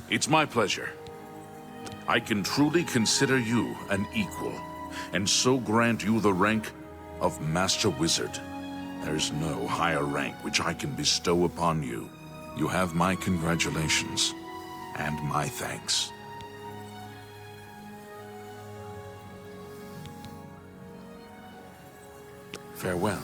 It's my pleasure. I can truly consider you an equal, and so grant you the rank of Master Wizard. There's no higher rank which I can bestow upon you. You have my congratulations, and my thanks. Farewell.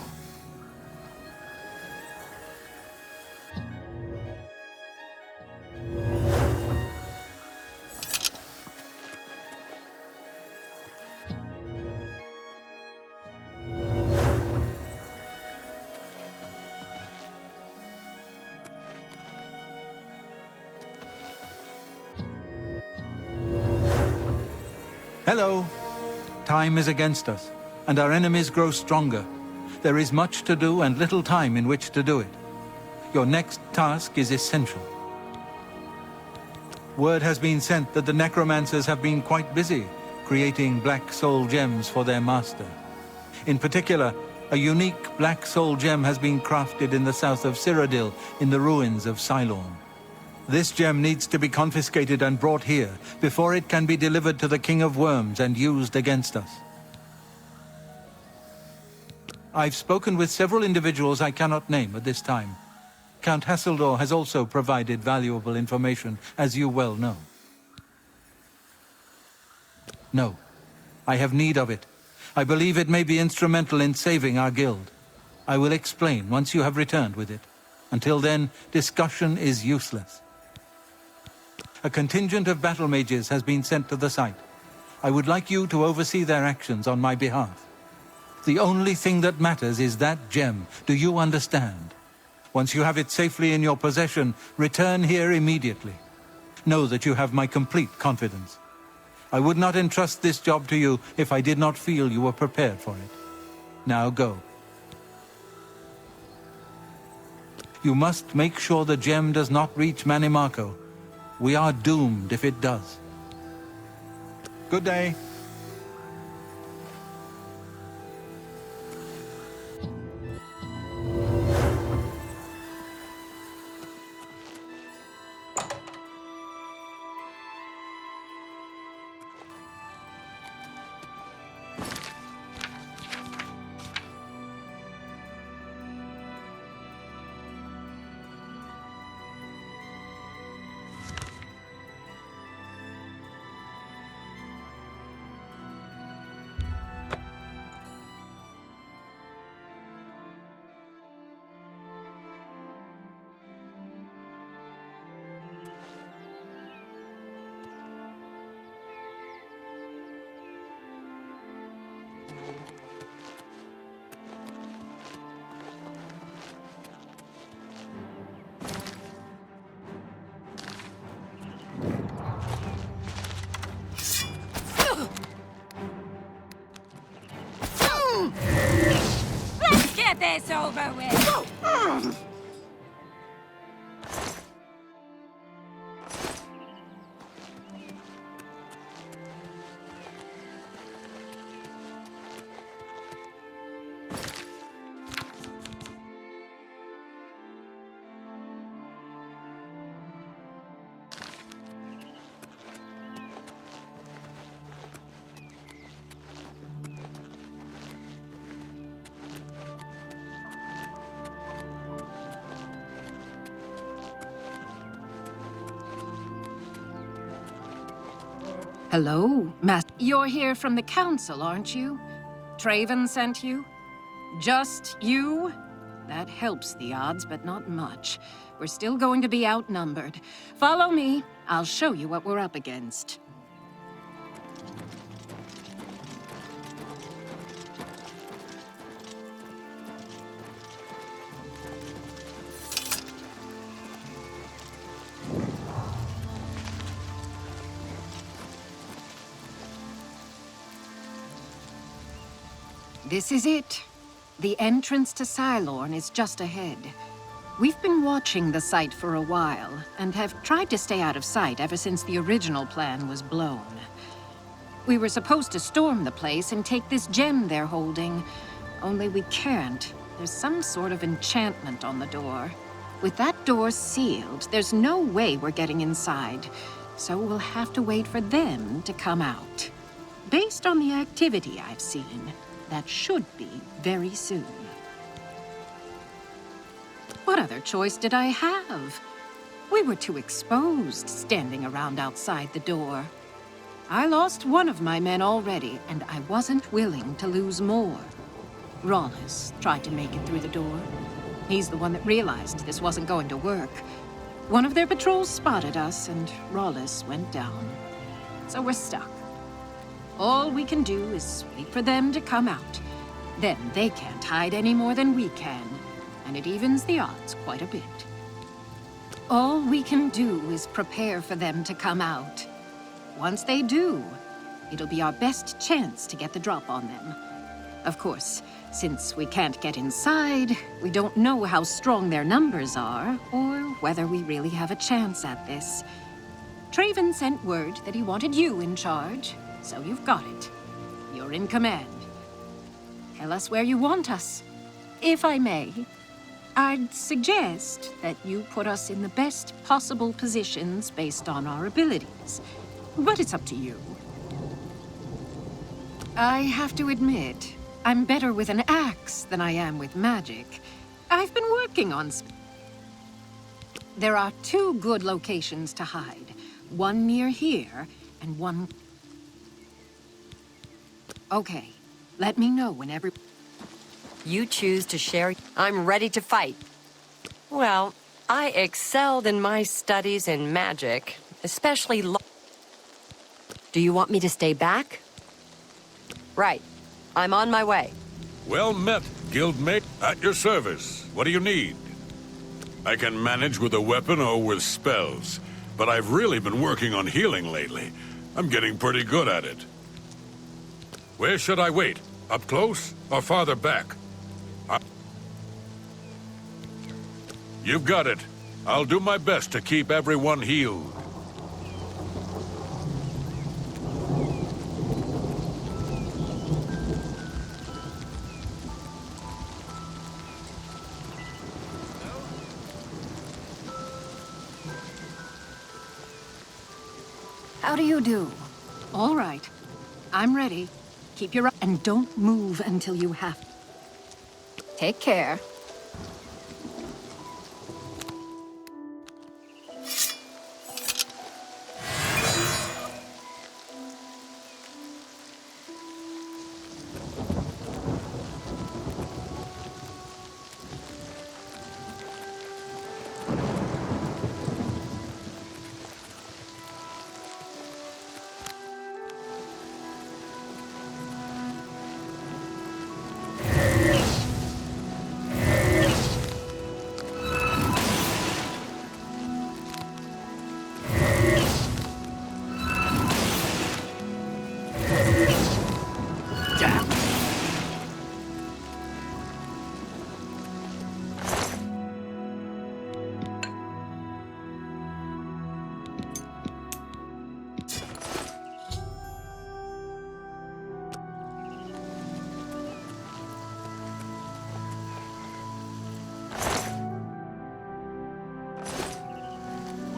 Hello. Time is against us, and our enemies grow stronger. There is much to do and little time in which to do it. Your next task is essential. Word has been sent that the necromancers have been quite busy creating black soul gems for their master. In particular, a unique black soul gem has been crafted in the south of Cyrodiil in the ruins of Cylorn. This gem needs to be confiscated and brought here before it can be delivered to the King of Worms and used against us. I've spoken with several individuals I cannot name at this time. Count Hasseldor has also provided valuable information, as you well know. No, I have need of it. I believe it may be instrumental in saving our guild. I will explain once you have returned with it. Until then, discussion is useless. A contingent of battle mages has been sent to the site. I would like you to oversee their actions on my behalf. The only thing that matters is that gem. Do you understand? Once you have it safely in your possession, return here immediately. Know that you have my complete confidence. I would not entrust this job to you if I did not feel you were prepared for it. Now go. You must make sure the gem does not reach Manimarco. We are doomed if it does. Good day. Let's get this over with! Hello, You're here from the council, aren't you? Traven sent you? Just you? That helps the odds, but not much. We're still going to be outnumbered. Follow me. I'll show you what we're up against. This is it. The entrance to Cylorn is just ahead. We've been watching the site for a while, and have tried to stay out of sight ever since the original plan was blown. We were supposed to storm the place and take this gem they're holding, only we can't. There's some sort of enchantment on the door. With that door sealed, there's no way we're getting inside. So we'll have to wait for them to come out. Based on the activity I've seen, that should be very soon. What other choice did I have? We were too exposed standing around outside the door. I lost one of my men already, and I wasn't willing to lose more. Rawless tried to make it through the door. He's the one that realized this wasn't going to work. One of their patrols spotted us, and Rawless went down. So we're stuck. All we can do is wait for them to come out. Then they can't hide any more than we can, and it evens the odds quite a bit. All we can do is prepare for them to come out. Once they do, it'll be our best chance to get the drop on them. Of course, since we can't get inside, we don't know how strong their numbers are, or whether we really have a chance at this. Traven sent word that he wanted you in charge, so you've got it. You're in command. Tell us where you want us. If I may, I'd suggest that you put us in the best possible positions based on our abilities. But it's up to you. I have to admit, I'm better with an axe than I am with magic. I've been working on... There are 2 good locations to hide. One near here, and one... Okay, let me know whenever... You choose to share. I'm ready to fight. Well, I excelled in my studies in magic, especially Do you want me to stay back? Right. I'm on my way. Well met, guildmate. At your service. What do you need? I can manage with a weapon or with spells, but I've really been working on healing lately. I'm getting pretty good at it. Where should I wait? Up close or farther back? You've got it. I'll do my best to keep everyone healed. How do you do? All right. I'm ready. Keep your... And don't move until you have... Take care.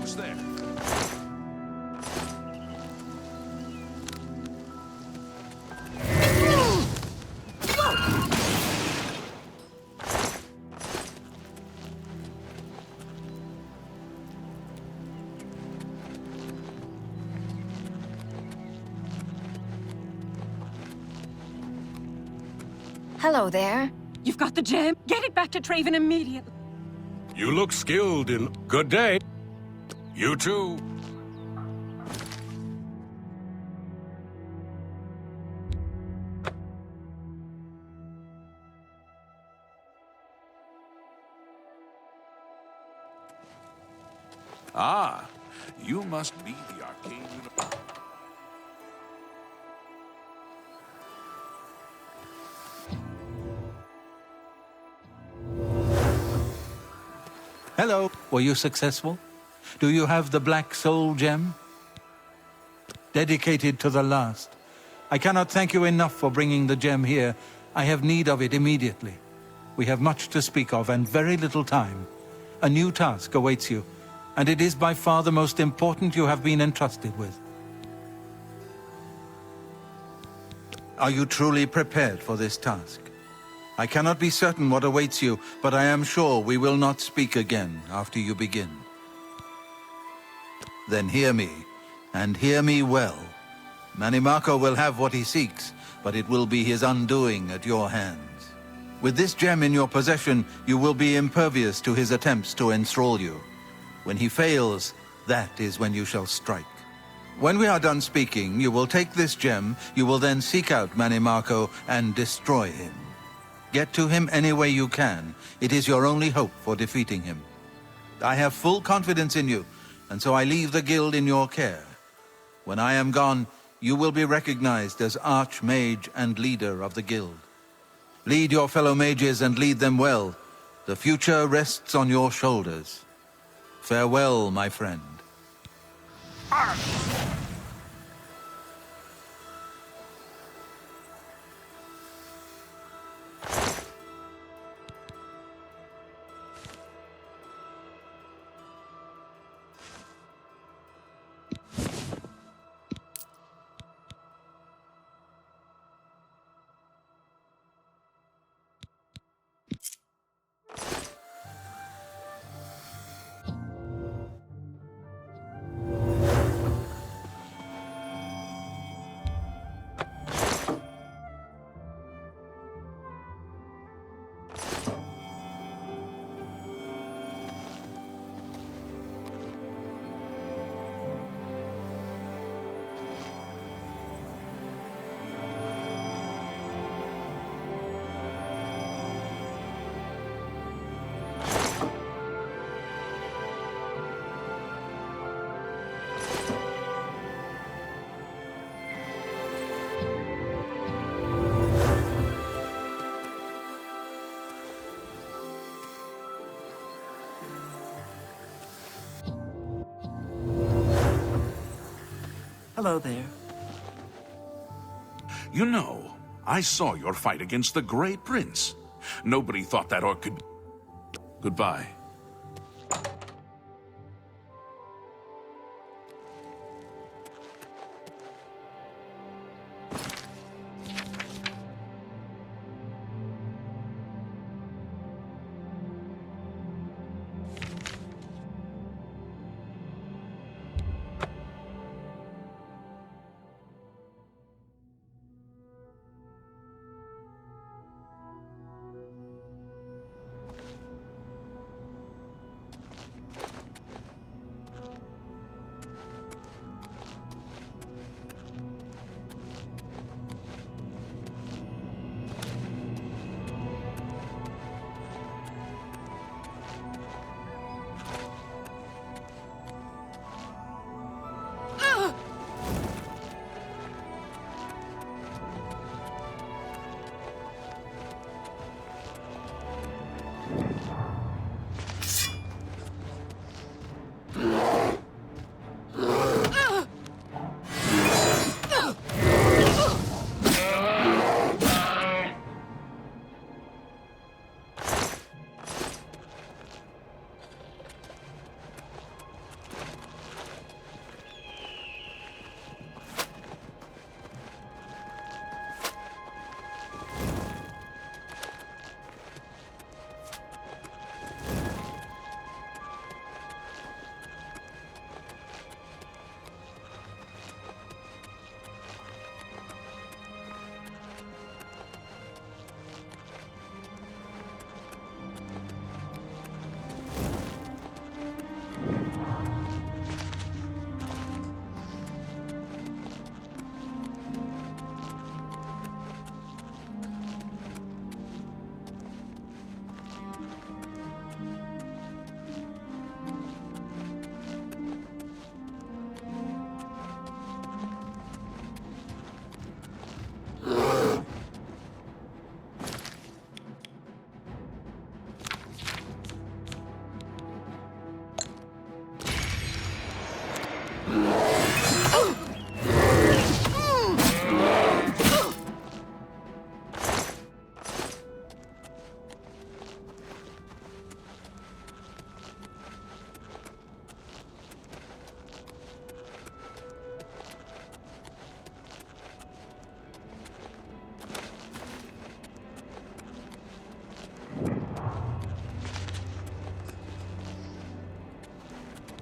Who's there? Hello there. You've got the gem? Get it back to Traven immediately. You look skilled in... Good day. You too. Ah, you must be the arcane... Hello. Were you successful? Do you have the Black Soul Gem? Dedicated to the last. I cannot thank you enough for bringing the gem here. I have need of it immediately. We have much to speak of and very little time. A new task awaits you, and it is by far the most important you have been entrusted with. Are you truly prepared for this task? I cannot be certain what awaits you, but I am sure we will not speak again after you begin. Then hear me, and hear me well. Mannimarco will have what he seeks, but it will be his undoing at your hands. With this gem in your possession, you will be impervious to his attempts to enthrall you. When he fails, that is when you shall strike. When we are done speaking, you will take this gem, you will then seek out Mannimarco and destroy him. Get to him any way you can. It is your only hope for defeating him. I have full confidence in you, and so I leave the guild in your care. When I am gone, you will be recognized as Archmage and leader of the guild. Lead your fellow mages and lead them well. The future rests on your shoulders. Farewell, my friend. Hello there. You know, I saw your fight against the Grey Prince. Nobody thought that orc could... Goodbye.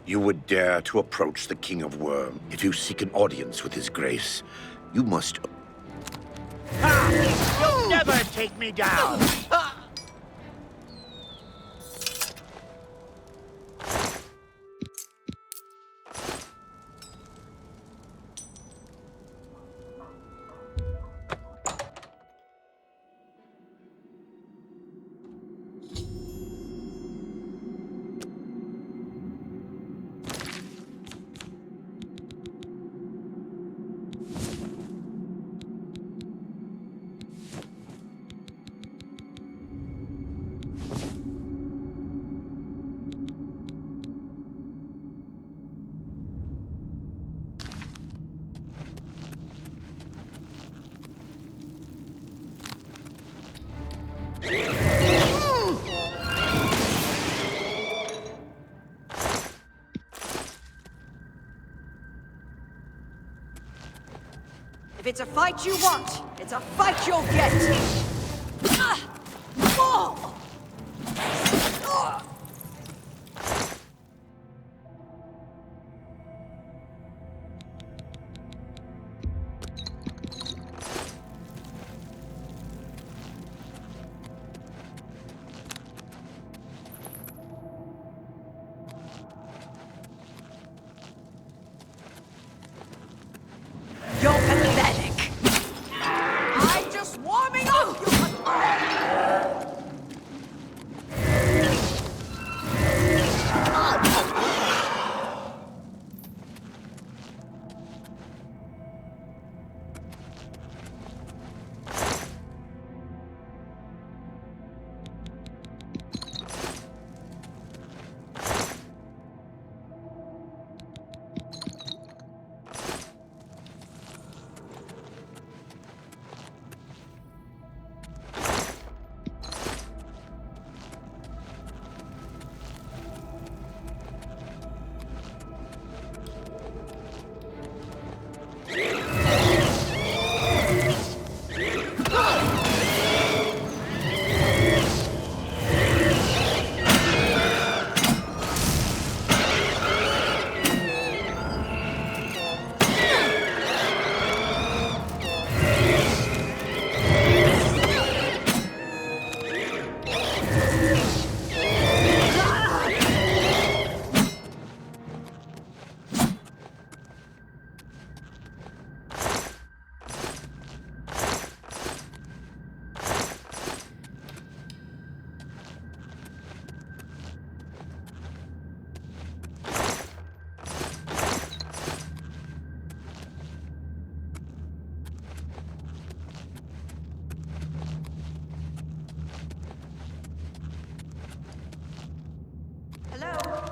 You would dare to approach the King of Worm. If you seek an audience with his grace, you must... You'll never take me down! If it's a fight you want, it's a fight you'll get! You're pathetic! I'm just warming up,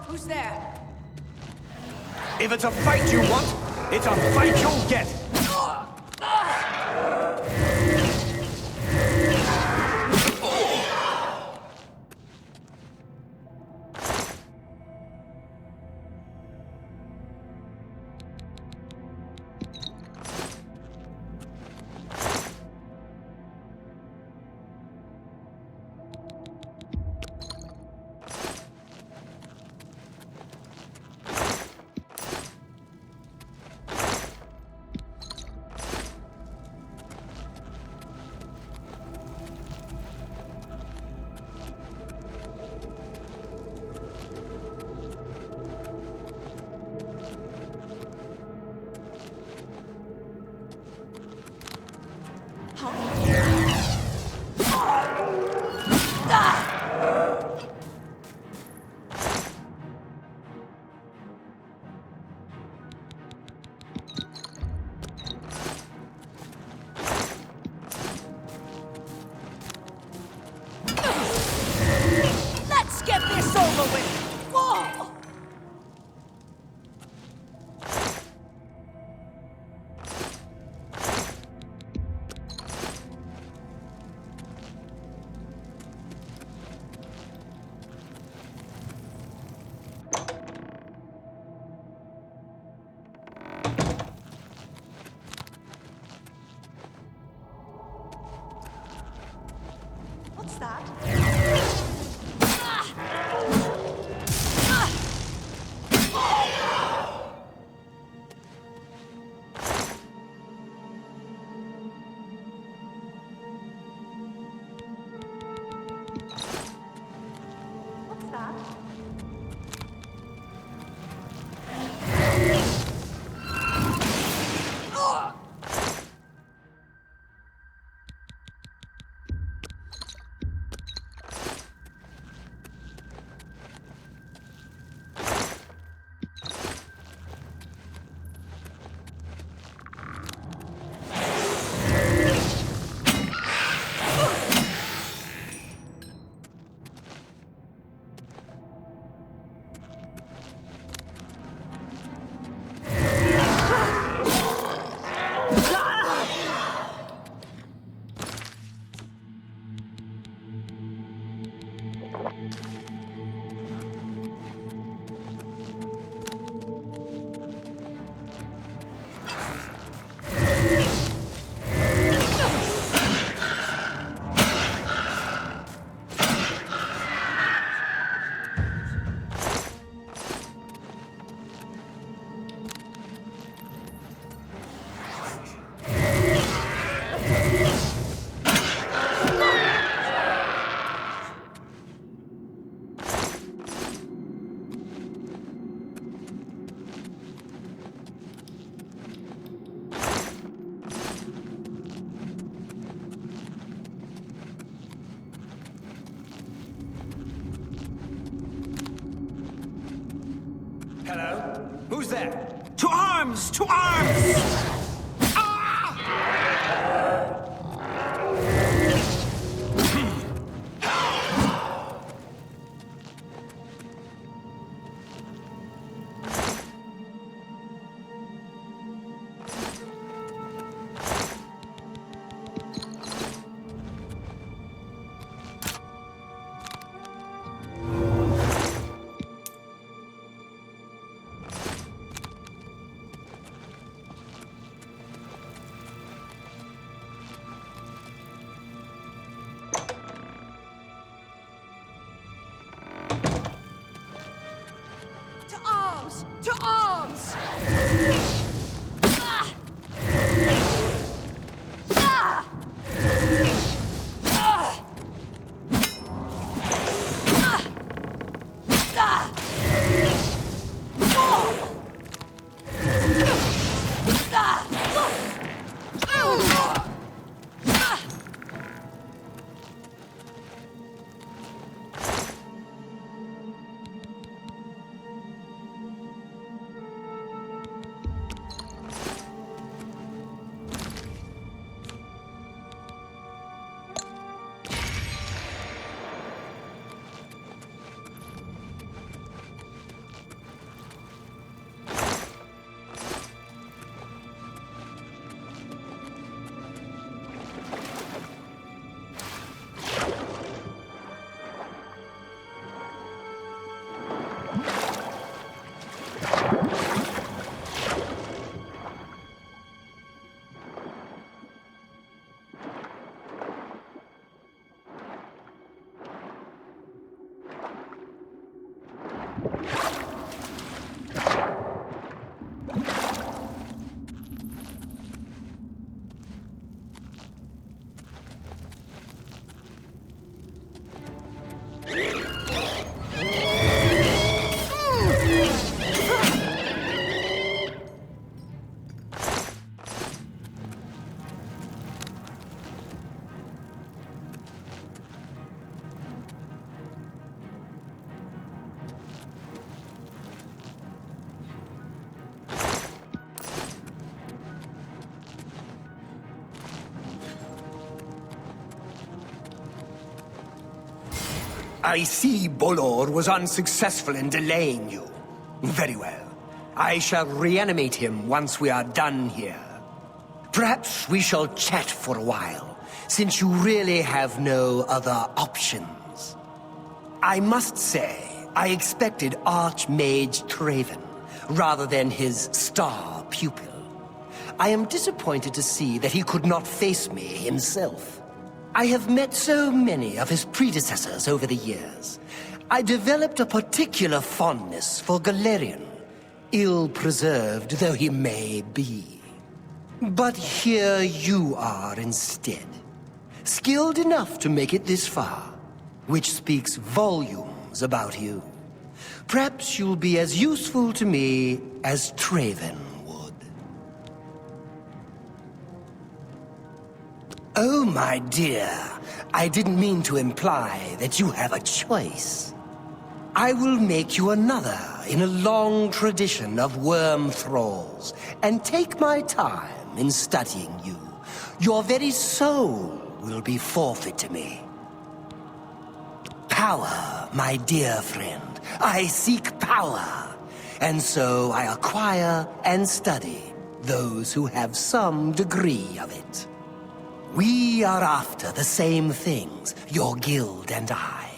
Who's there? If it's a fight you want, it's a fight you'll get! Hello? Who's there? To arms! To arms! To arms! I see Bolor was unsuccessful in delaying you. Very well. I shall reanimate him once we are done here. Perhaps we shall chat for a while, since you really have no other options. I must say, I expected Archmage Traven, rather than his star pupil. I am disappointed to see that he could not face me himself. I have met so many of his predecessors over the years. I developed a particular fondness for Galerion, ill-preserved though he may be. But here you are instead, skilled enough to make it this far, which speaks volumes things about you. Perhaps you'll be as useful to me as Traven would. Oh, my dear, I didn't mean to imply that you have a choice. I will make you another in a long tradition of worm thralls, and take my time in studying you. Your very soul will be forfeit to me. Power, my dear friend. I seek power, and so I acquire and study those who have some degree of it. We are after the same things, your guild and I.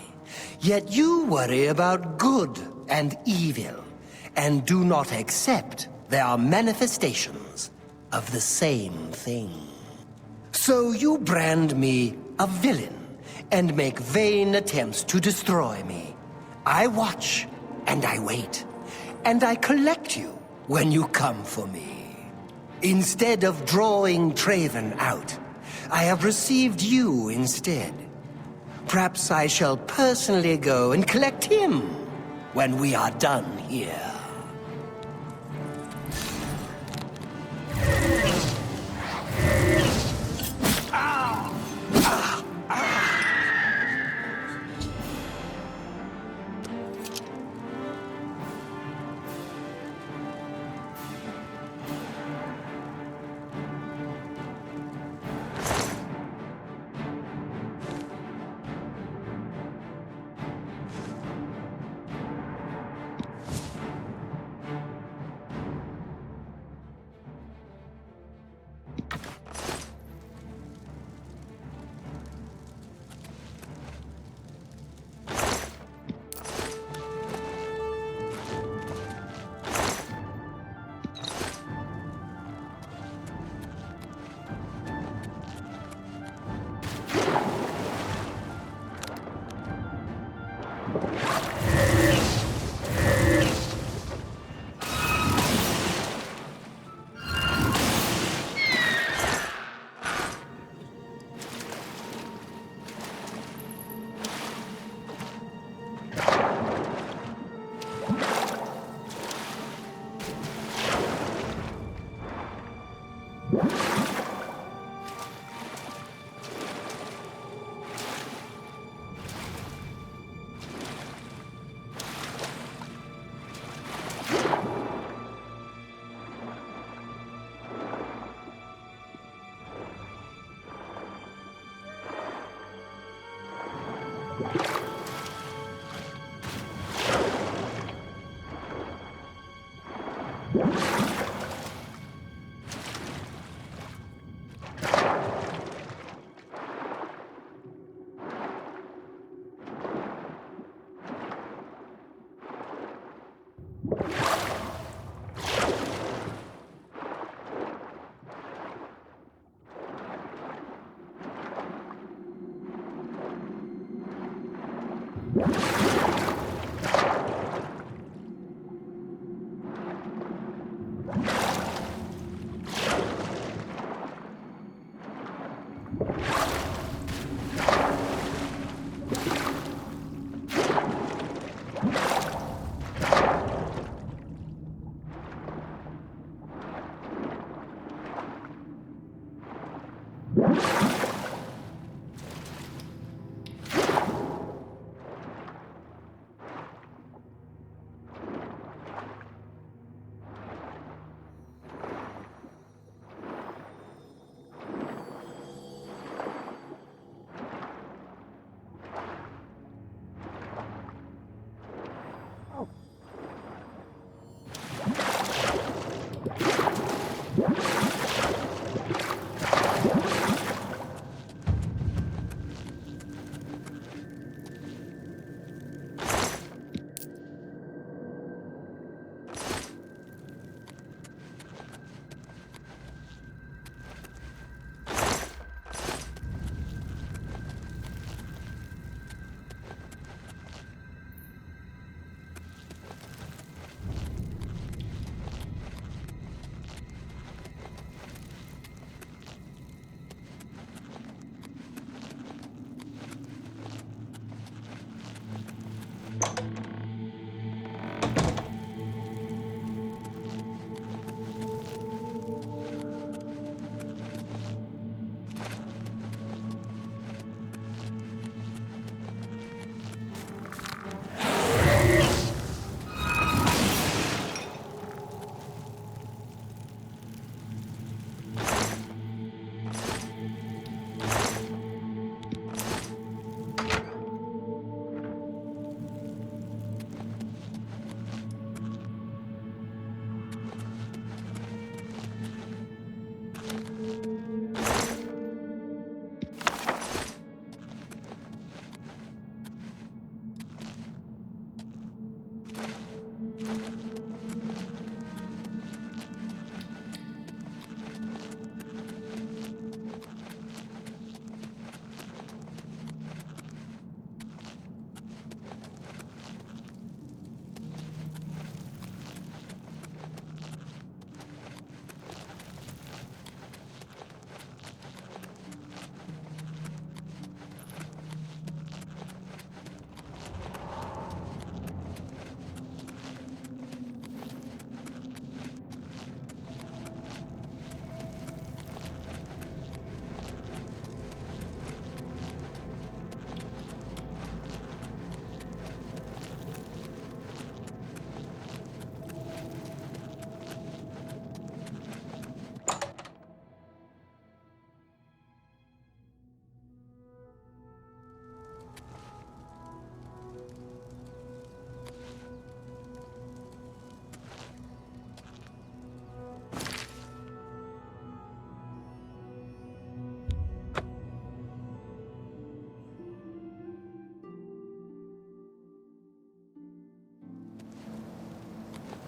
Yet you worry about good and evil, and do not accept there are manifestations of the same thing. So you brand me a villain, and make vain attempts to destroy me. I watch, and I wait, and I collect you when you come for me. Instead of drawing Traven out, I have received you instead. Perhaps I shall personally go and collect him when we are done here.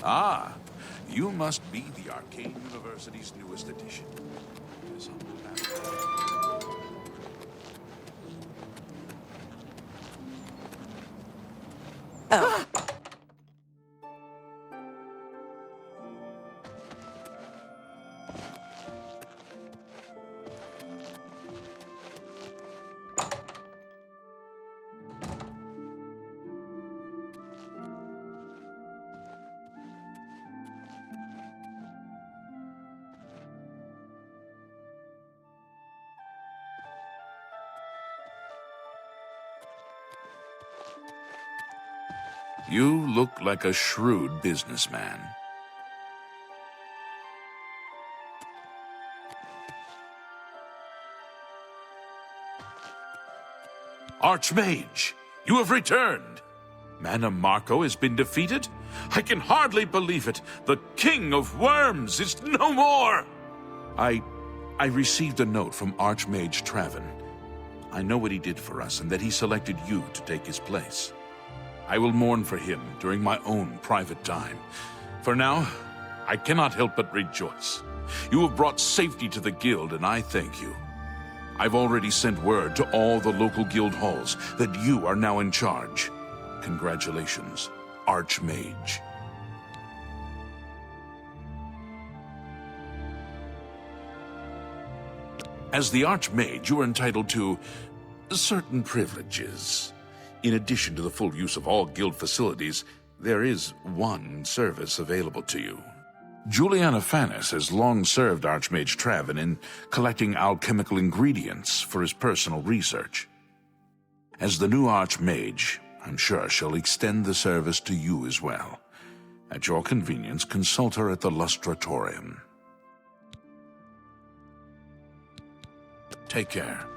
Ah, you must be the Arcane University's newest addition. Yes, You look like a shrewd businessman. Archmage, you have returned. Mana Marco has been defeated? I can hardly believe it. The King of Worms is no more! I received a note from Archmage Traven. I know what he did for us and that he selected you to take his place. I will mourn for him during my own private time. For now, I cannot help but rejoice. You have brought safety to the guild, and I thank you. I've already sent word to all the local guild halls that you are now in charge. Congratulations, Archmage. As the Archmage, you are entitled to certain privileges. In addition to the full use of all guild facilities, there is one service available to you. Juliana Fanis has long served Archmage Traven in collecting alchemical ingredients for his personal research. As the new Archmage, I'm sure she'll extend the service to you as well. At your convenience, consult her at the Lustratorium. Take care.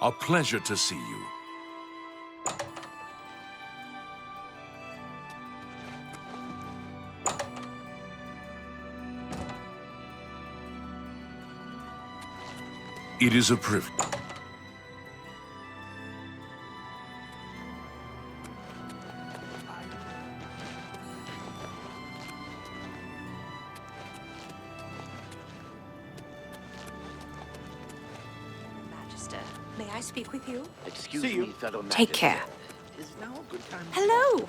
A pleasure to see you. It is a privilege. May I speak with you? Excuse me, fellow Take Magister. care. Is now a good time? Hello.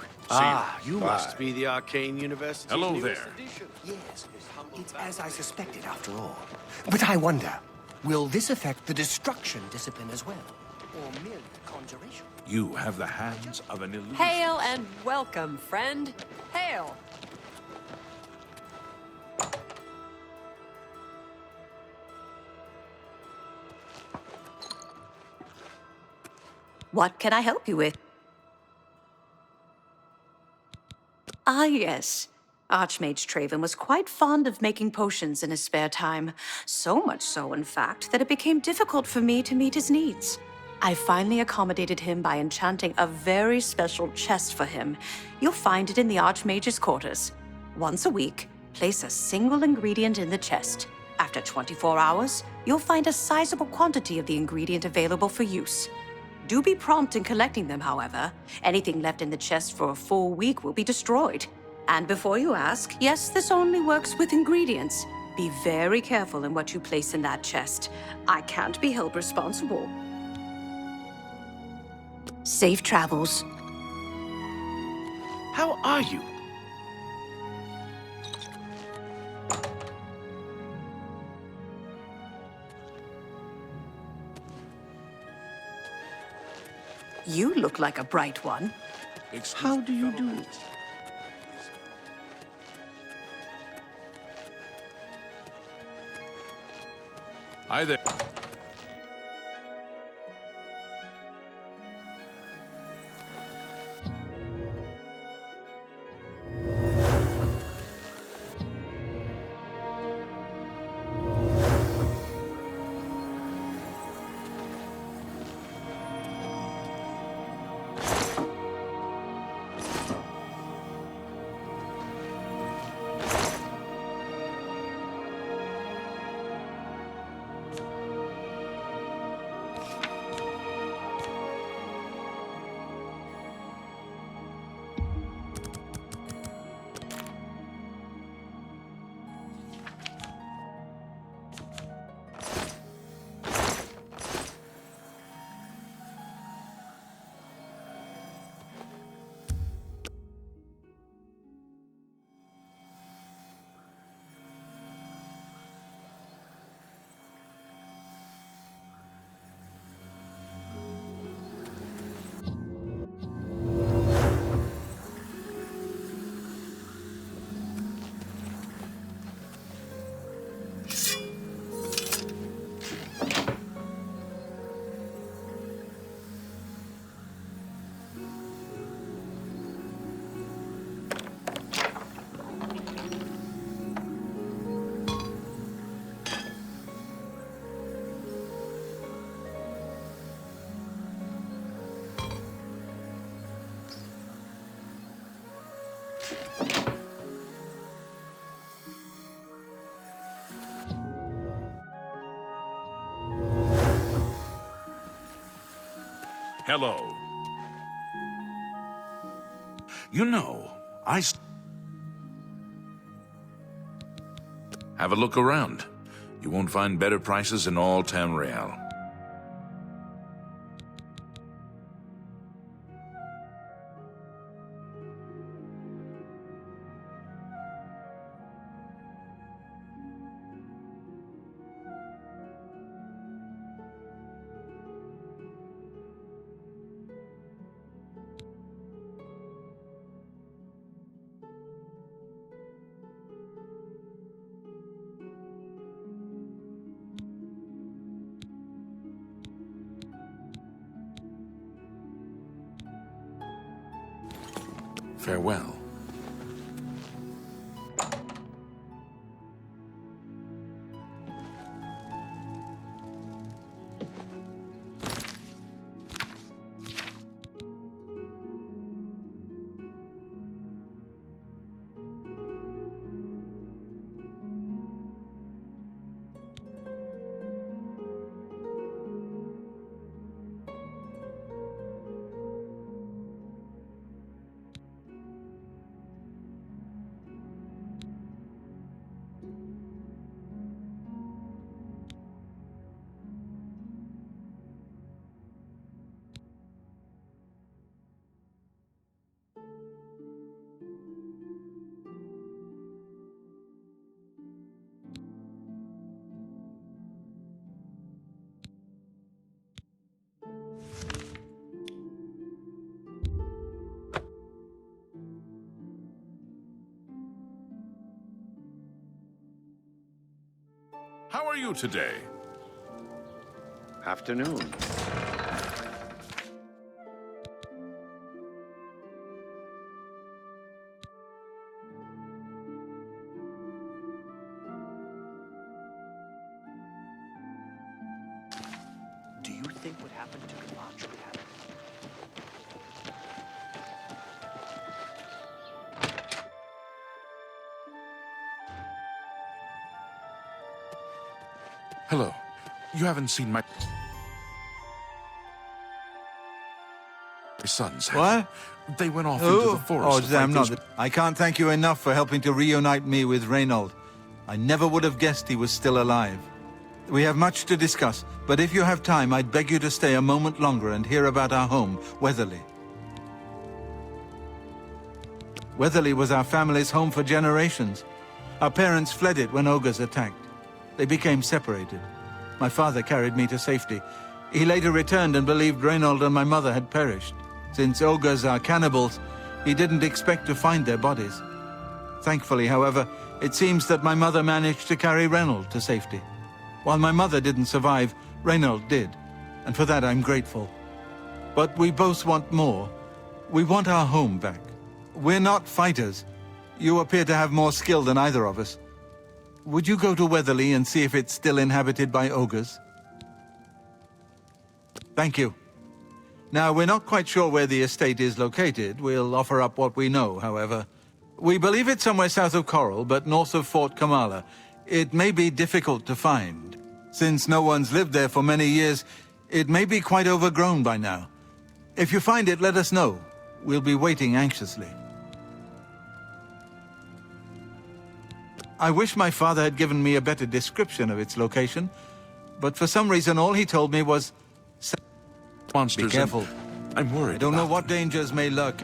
You must be the Arcane University's Hello newest there. edition. Yes, it's as I suspected after all. But I wonder, will this affect the destruction discipline as well? Or merely the conjuration? You have the hands of an illusionist. Hail and welcome, friend. Hail. What can I help you with? Ah, yes. Archmage Traven was quite fond of making potions in his spare time. So much so, in fact, that it became difficult for me to meet his needs. I finally accommodated him by enchanting a very special chest for him. You'll find it in the Archmage's quarters. Once a week, place a single ingredient in the chest. After 24 hours, you'll find a sizable quantity of the ingredient available for use. Do be prompt in collecting them, however. Anything left in the chest for a full week will be destroyed. And before you ask, yes, this only works with ingredients. Be very careful in what you place in that chest. I can't be held responsible. Safe travels. How are you? You look like a bright one. How do you do? Hi there. Hello. You know, have a look around. You won't find better prices in all Tamriel. Farewell. How are you today? Afternoon. Do you think what happened to Mage would happen? Hello. You haven't seen my sons, have What? you? They went off into the forest. I'm not. I can't thank you enough for helping to reunite me with Reynold. I never would have guessed he was still alive. We have much to discuss, but if you have time, I'd beg you to stay a moment longer and hear about our home, Weatherly. Weatherly was our family's home for generations. Our parents fled it when ogres attacked. They became separated. My father carried me to safety. He later returned and believed Reynold and my mother had perished. Since ogres are cannibals, he didn't expect to find their bodies. Thankfully, however, it seems that my mother managed to carry Reynold to safety. While my mother didn't survive, Reynold did, and for that I'm grateful. But we both want more. We want our home back. We're not fighters. You appear to have more skill than either of us. Would you go to Weatherly and see if it's still inhabited by ogres? Thank you. Now, we're not quite sure where the estate is located. We'll offer up what we know, however. We believe it's somewhere south of Coral, but north of Fort Kamala. It may be difficult to find. Since no one's lived there for many years, it may be quite overgrown by now. If you find it, let us know. We'll be waiting anxiously. I wish my father had given me a better description of its location, but for some reason all he told me was... Monsters. Be careful. I'm worried. I don't know about what them. dangers may lurk.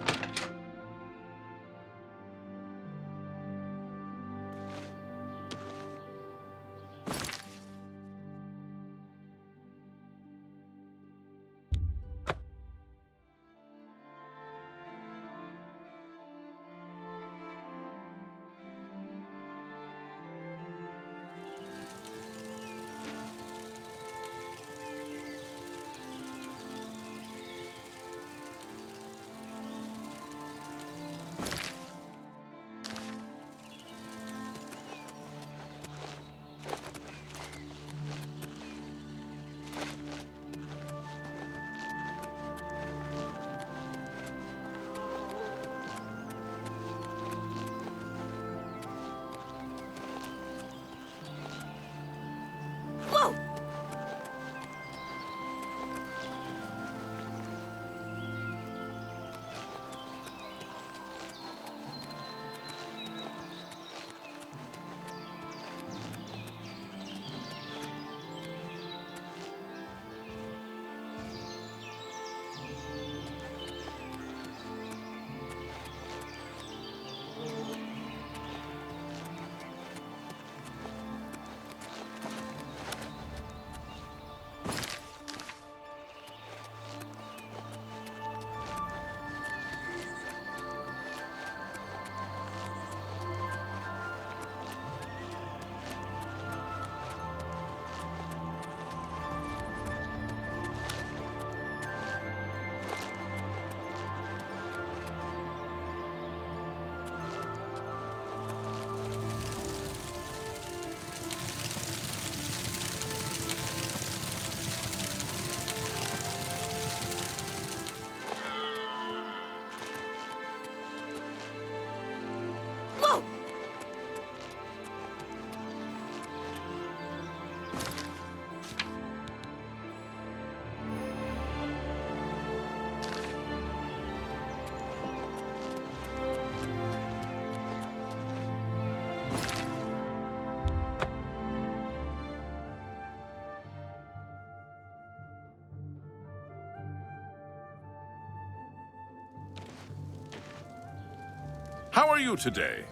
How are you today?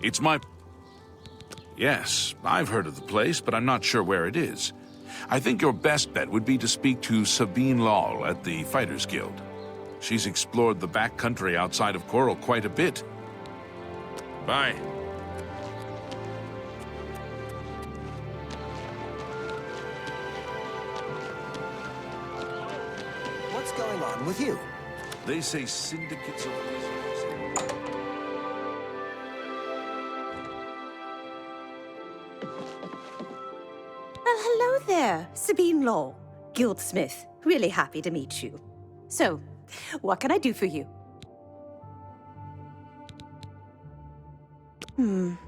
It's my... Yes, I've heard of the place, but I'm not sure where it is. I think your best bet would be to speak to Sabine Lal at the Fighters Guild. She's explored the backcountry outside of Coral quite a bit. Bye. What's going on with you? They say syndicates of... Well, hello there, Sabine Law, Guildsmith. Really happy to meet you. So, what can I do for you?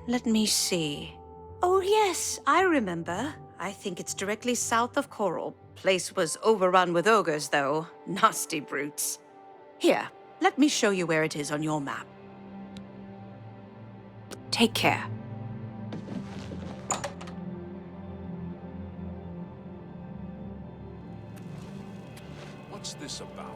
Let me see. Oh yes, I remember. I think it's directly south of Coral. Place was overrun with ogres, though. Nasty brutes. Here, let me show you where it is on your map. Take care. What's this about?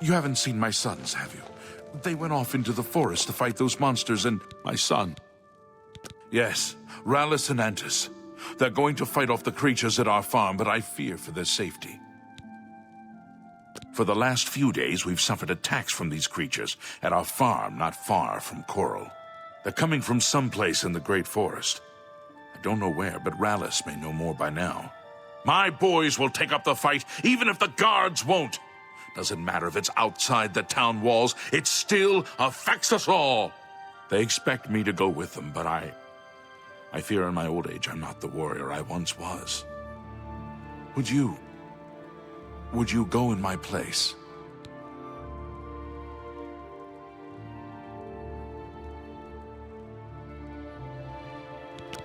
You haven't seen my sons, have you? They went off into the forest to fight those monsters, and my son... Yes, Rallis and Antis. They're going to fight off the creatures at our farm, but I fear for their safety. For the last few days, we've suffered attacks from these creatures at our farm not far from Coral. They're coming from someplace in the Great Forest. I don't know where, but Rallis may know more by now. My boys will take up the fight, even if the guards won't. Doesn't matter if it's outside the town walls, it still affects us all. They expect me to go with them, but I fear in my old age I'm not the warrior I once was. Would you go in my place?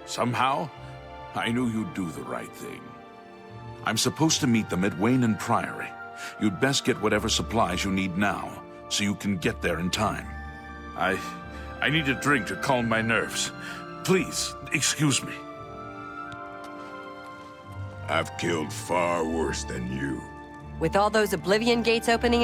Somehow, I knew you'd do the right thing. I'm supposed to meet them at Wayne and Priory. You'd best get whatever supplies you need now, so you can get there in time. I need a drink to calm my nerves. Please, excuse me. I've killed far worse than you. With all those Oblivion gates opening